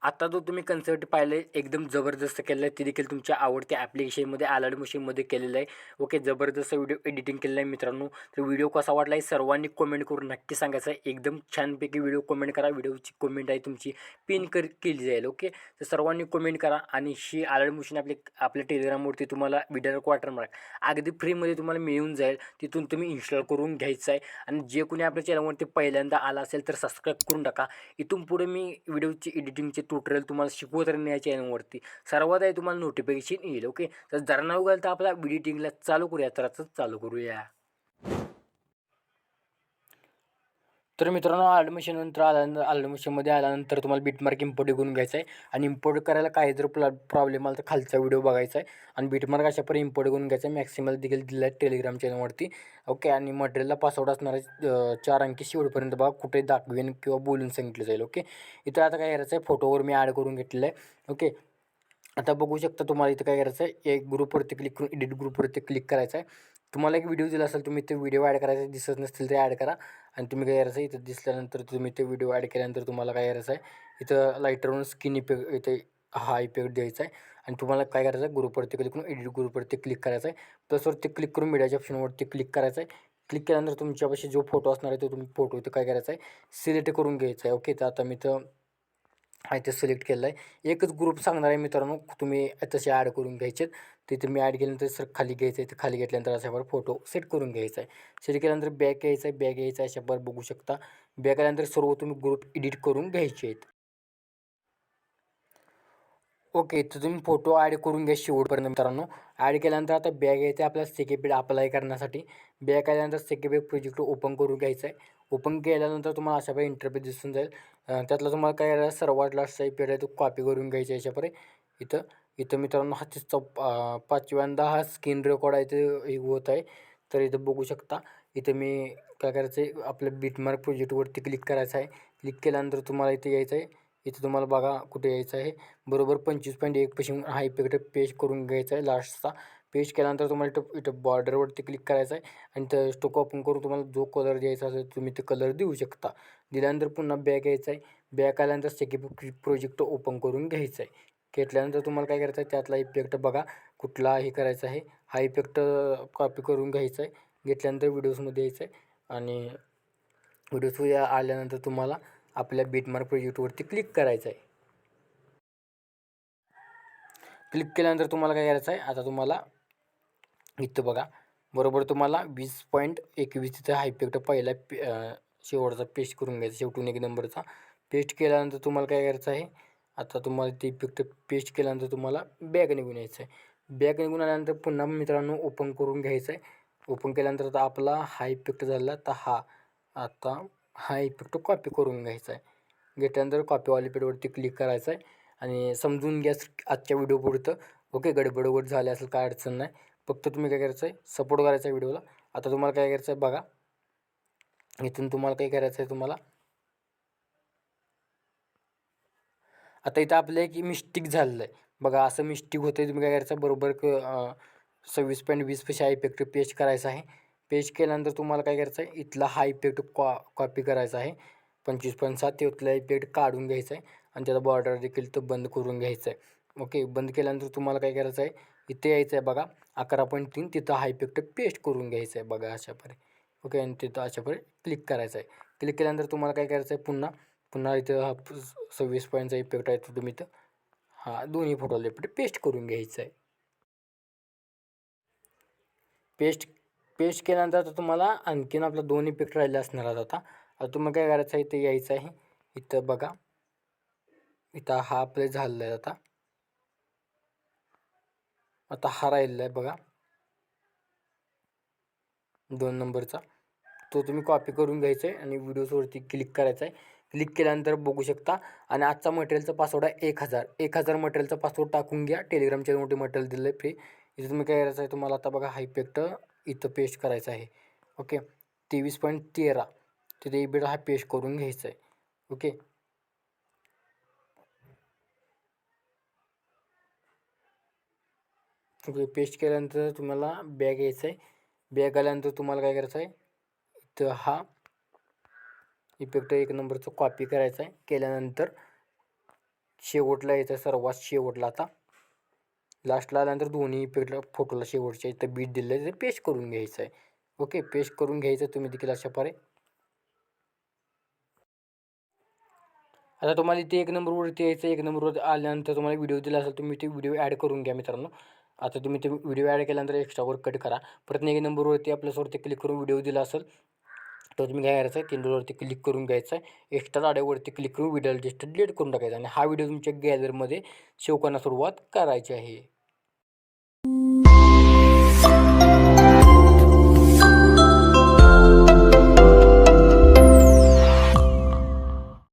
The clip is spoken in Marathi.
आता जो तुम्ही कन्सेप्ट पाहिलं आहे एकदम जबरदस्त केलेलं आहे. ते देखील तुमच्या आवडत्या ॲप्लिकेशनमध्ये आलाड मशीनमध्ये केलेलं आहे. ओके, जबरदस्त व्हिडिओ एडिटिंग केलेलं आहे मित्रांनो. तर व्हिडिओ कसा वाटला आहे सर्वांनी कमेंट करून नक्की सांगायचं आहे. एकदम छानपैकी व्हिडिओ कमेंट करा. व्हिडिओची कमेंट आहे तुमची पिन केली जाईल. ओके, तर सर्वांनी कमेंट करा आणि ही आलाड मशीन आपल्या टेलिग्रामवरती तुम्हाला विदाउट वॉटरमार्क अगदी फ्रीमध्ये तुम्हाला मिळून जाईल. तिथून तुम्ही इन्स्टॉल करून घ्यायचं आहे आणि जे कोणी आपल्या चॅनलवरती पहिल्यांदा आला असेल तर सबस्क्राईब करून टाका. इथून पुढे मी व्हिडिओची एडिटिंगचे ट्युटोरियल तुम्हाला शिकवत राहीन या चॅनलवरती. सर्वात आधी तुम्हाला नोटिफिकेशन येईल. ओके, तर जरा नाव घाल तर आपला एडिटिंगला चालू करूया. तर चालू करूया. तर मित्रांनो ॲडमिशननंतर ॲडमिशनमध्ये आल्यानंतर तुम्हाला बिटमार्क इम्पोर्ट करून घ्यायचं आहे आणि इम्पोर्ट करायला काही जर प्रॉब्लेम आला तर खालचा व्हिडिओ बघायचा आहे आणि बिटमार्क अशापर्यंत इम्पोर्ट करून घ्यायचा आहे. मॅक्सिमल देखील दिलं आहे टेलिग्राम चॅनलवरती. ओके, आणि मटेरियलला पासवर्ड असणार आहे 4 अंकी शेवटपर्यंत बघा, कुठे दाखवेन किंवा बोलून सांगितलं जाईल. ओके, इथं आता काय करायचं आहे, फोटोवर मी ॲड करून घेतलेलं आहे. ओके, आता बघू शकता तुम्हाला इथं काय करायचं आहे, एक ग्रुपवरती क्लिक करून एडिट ग्रुपवरती क्लिक करायचं आहे. तुम्हाला एक व्हिडिओ दिला असेल, तुम्ही ते व्हिडिओ ॲड करायचा दिसत नसतील ते ॲड करा आणि तुम्ही काय करायचं आहे, इथं दिसल्यानंतर तुम्ही ते व्हिडिओ ॲड केल्यानंतर तुम्हाला काय करायचं आहे, इथं लाईटरवरून स्किन इफेक्ट इथे हा इफेक्ट द्यायचा आहे आणि तुम्हाला काय करायचं आहे, ग्रुपवरती क्लिक करून एडिट ग्रुपवरती क्लिक करायचं आहे. प्लसवरती क्लिक करून मीडियाच्या ऑप्शनवरती क्लिक करायचं आहे. क्लिक केल्यानंतर तुमच्यापाशी जो फोटो असणार आहे तो तुम्ही फोटो इथं काय करायचा आहे, सिलेक्ट करून घ्यायचा आहे. ओके, तर आता मी इथं आहे ते सिलेक्ट केलं आहे. एकच ग्रुप सांगणार आहे मित्रांनो, तुम्ही तसे ॲड करून घ्यायचे. तिथे मी ॲड केल्यानंतर सर खाली घ्यायचं आहे, तर खाली घेतल्यानंतर अशावर फोटो सेट करून घ्यायचा आहे. सेट केल्यानंतर बॅक यायचं आहे, बॅक यायचं आहे अशावर बघू शकता. बॅक आल्यानंतर सर्व तुम्ही ग्रुप एडिट करून घ्यायचे आहेत. ओके, तर तुम्ही फोटो ॲड करून घ्या शेवटपर्यंत मित्रांनो. ॲड केल्यानंतर आता बॅग यायचं आहे आपल्याला सेकेपेड अप्लाय करण्यासाठी. बॅग आल्यानंतर सेकेपेड प्रोजेक्ट ओपन करून घ्यायचं आहे. ओपन केल्यानंतर तुम्हाला अशाप्रकारे इंटरफेस दिसून जाईल. त्यातलं तुम्हाला काय करायचं, सर्वात लास्टचा इपेड आहे तो कॉपी करून घ्यायचा याच्यापर्यंत. इथं इथं मित्रांनो हा तिचा 5व्यांदा हा स्क्रीन रेकॉर्ड आहे ते हे होत आहे. तर इथं बघू शकता. इथं मी काय करायचं आहे, आपल्या बिटमार्क प्रोजेक्टवरती क्लिक करायचं आहे. क्लिक केल्यानंतर तुम्हाला इथे यायचं आहे. इथं तुम्हाला बघा कुठे यायचं आहे, बरोबर 25.1 पासून हा इफेक्ट पेस्ट करून घ्यायचा आहे लास्टचा. पेस्ट केल्यानंतर तुम्हाला इथं इथं बॉर्डरवरती क्लिक करायचं आहे आणि तर स्टोक ओपन करून तुम्हाला जो कलर द्यायचा असेल तुम्ही ते कलर देऊ शकता. दिल्यानंतर पुन्हा बॅक यायचं आहे. बॅक आल्यानंतर सेकंड प्रोजेक्ट ओपन करून घ्यायचं आहे. घेतल्यानंतर तुम्हाला काय करायचं आहे, त्यातला इफेक्ट बघा कुठला हे करायचा आहे. हा इफेक्ट कॉपी करून घ्यायचा आहे. घेतल्यानंतर व्हिडिओजमध्ये यायचं आहे आणि व्हिडिओज आल्यानंतर तुम्हाला आपल्या बिटमार्क प्रोजेक्टवरती क्लिक करायचं आहे. क्लिक केल्यानंतर तुम्हाला काय करायचं आहे, आता तुम्हाला इथं बघा बरोबर तुम्हाला 20.21 तिथं हा इफेक्ट पहिला शेवटचा पेस्ट करून घ्यायचा, शेवटून एक नंबरचा पेस्ट केल्यानंतर तुम्हाला काय करायचं आहे, आता तुम्हाला ते इफेक्ट पेस्ट केल्यानंतर तुम्हाला बॅक निघून यायचं आहे. बॅक निघून आल्यानंतर पुन्हा मित्रांनो ओपन करून घ्यायचं आहे. ओपन केल्यानंतर आता आपला हा इफेक्ट झाला, तर आता हा इफेक्ट कॉपी करून घ्यायचा आहे. घेतल्यानंतर कॉपीवाली पेडवरती क्लिक करायचं आहे आणि समजून घ्या आजच्या व्हिडिओपुरतं. ओके, गडबड वगैरे झाली असेल काय अडचण नाही. फक्त तुम्ही काय करायचं आहे, सपोर्ट करायचा आहे व्हिडिओला. आता तुम्हाला काय करायचं आहे बघा, इथून तुम्हाला काय करायचं आहे, तुम्हाला आता इथं आपलं एक मिस्टेक झालेलं आहे बघा, असं मिस्टेक होतं आहे. तुम्ही काय करायचं बरोबर 26.20 पैसे हा इफेक्ट पेस्ट करायचा आहे. पेस्ट केल्यानंतर तुम्हाला काय करायचं आहे, इथला हा इफेक्ट कॉपी करायचा आहे 25.7 तिथला इफेक्ट काढून घ्यायचा आहे आणि त्याचा बॉर्डर देखील तो बंद करून घ्यायचा आहे. ओके, बंद केल्यानंतर तुम्हाला काय करायचं आहे, इथे यायचं आहे बघा 11.3 तिथं हा इफेक्ट पेस्ट करून घ्यायचा आहे बघा अशाप्रकारे. ओके, आणि तिथं अशाप्रकारे क्लिक करायचं आहे. क्लिक केल्यानंतर तुम्हाला काय करायचं आहे, पुन्हा पुन्हा इथं हा 26 पॉईंटचा इफेक्ट आहे तो तुम्ही इथं हा दोन्ही फोटोला इफेक्ट पेस्ट करून घ्यायचा आहे. पेस्ट पेस्ट केल्यानंतर आता तुम्हाला आणखीन आपला 2 इफेक्ट राहिले असणार आहेत. आता तुम्हाला काय करायचं आहे, इथं यायचं आहे. इथं बघा, इथं हा आपलं झालेला आहे. आता हा राहिलेला आहे बघा 2 नंबरचा. तो तुम्ही कॉपी करून घ्यायचा आहे आणि व्हिडिओजवरती क्लिक करायचा आहे. क्लिक केल्यानंतर बघू शकता आणि आजचा मटेरियलचा पासवर्ड आहे 1000. 1000 मटेरियलचा पासवर्ड टाकून घ्या. टेलिग्राम चॅनलवरती मटेरियल दिलं आहे फ्री. इथं तुम्ही काय करायचं आहे, तुम्हाला आता बघा हा इफेक्ट इथं पेस्ट करायचा आहे. ओके, 23.13 तिथे इफेक्ट हा पेस्ट करून घ्यायचा आहे. ओके, ओके पेस्ट केल्यानंतर तुम्हाला बॅग यायचं आहे. बॅग आल्यानंतर तुम्हाला काय करायचं आहे, इथं हा इफेक्ट एक नंबरचा कॉपी करायचा आहे. केल्यानंतर शेवटला यायचं आहे, सर्वात शेवटला. आता लास्टला आल्यानंतर दोन्ही इफेक्टला फोटोला शेवटच्या इथं बीट दिलं आहे, ते पेस्ट करून घ्यायचं आहे. ओके, पेस्ट करून घ्यायचं तुम्ही देखील अशा प्रकारे. आता तुम्हाला इथे 1 नंबरवरती यायचं. 1 नंबरवरती आल्यानंतर तुम्हाला व्हिडिओ दिला असेल, तुम्ही ते व्हिडिओ ॲड करून घ्या मित्रांनो. आता तुम्ही ते व्हिडिओ ॲड केल्यानंतर एक्स्ट्रावर कट करा. परत 1 नंबरवरती आपल्यासवरती क्लिक करून व्हिडिओ दिला असेल तर तुम्ही काय करायचं आहे, 3 डॉटवरती क्लिक करून घ्यायचं आहे. एक्स्ट्रा ऑडिओवरती क्लिक करून व्हिडिओला जस्ट डिलीट करून टाकायचा आणि हा व्हिडिओ तुमच्या गॅलरीमध्ये सेव्ह करण्यास सुरुवात करायची आहे.